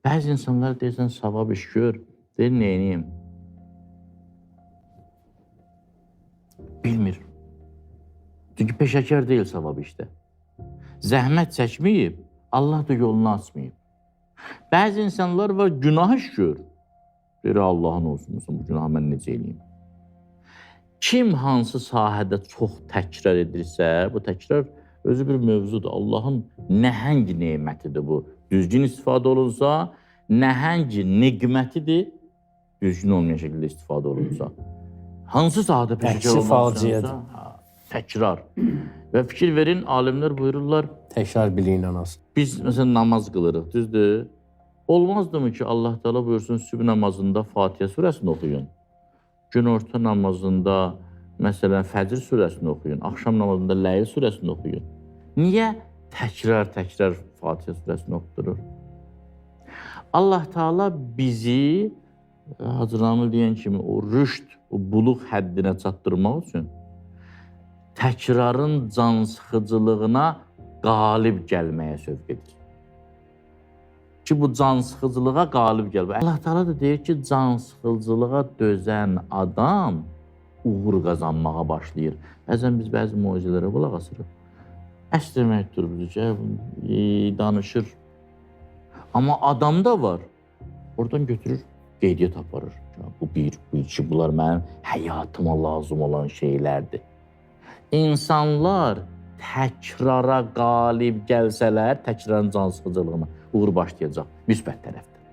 Bəzi insanlar deyirsən, savab iş gör, deyir, neyniyim? Bilmir. Çünki peşəkar deyil savab işdə. Zəhmət çəkməyib, Allah da yolunu açmayıb. Bəzi insanlar var, günah iş gör. Deyir, Allahın olsun, bu günahı mən necə eləyim? Kim hansı sahədə çox təkrar edirsə, bu təkrar özü bir mövzudur. Allahın nəhəng nemətidir bu. Düzgün istifadə olunsa, nəhəng niqmətidir, düzgün olmayan şəkildə istifadə olunsa. Hansı sahədə peşəkar olmaq təkrar. Və fikir verin, alimlər buyururlar, təkrar biliyin anası. Biz məsələn namaz qılırıq, düzdür? Olmazdımı ki, Allah Teala buyursun, sübh namazında Fatihə surəsini oxuyun. Günorta namazında, məsələn, Fəcr surəsini oxuyun. Axşam namazında Ləyl surəsini oxuyun. Niyə təkrar Fatihə surəsini oxudurur? Allah Teala bizi, Hacı Ramil deyən kimi, o rüşd, o buluq həddinə çatdırmaq üçün təkrarın cansıxıcılığına qalib gəlməyə sövq edir. Ki, bu cansıxıcılığa qalib gəlmək. Allah Teala da deyir ki, cansıxıcılığa dözən adam uğur qazanmağa başlayır. Bəzən biz bəzi mucizelərə qulaq asırıq. Əsdirmək durur, danışır. Amma adam da var, oradan götürür, qeydiyyat aparır. Bu bir, bu iki, bunlar mənim həyatıma lazım olan şeylərdir. İnsanlar təkrara qalib gəlsələr, təkrarın cansıxıcılığına uğur başlayacaq müsbət tərəfdən.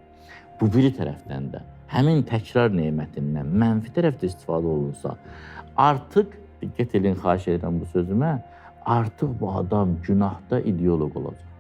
Bu biri tərəfdən də həmin təkrar nemətindən mənfi tərəfdə istifadə olunsa, artıq, diqqət edin, xahiş edirəm bu sözümə, artıq bu adam günahda ideoloq olacaq.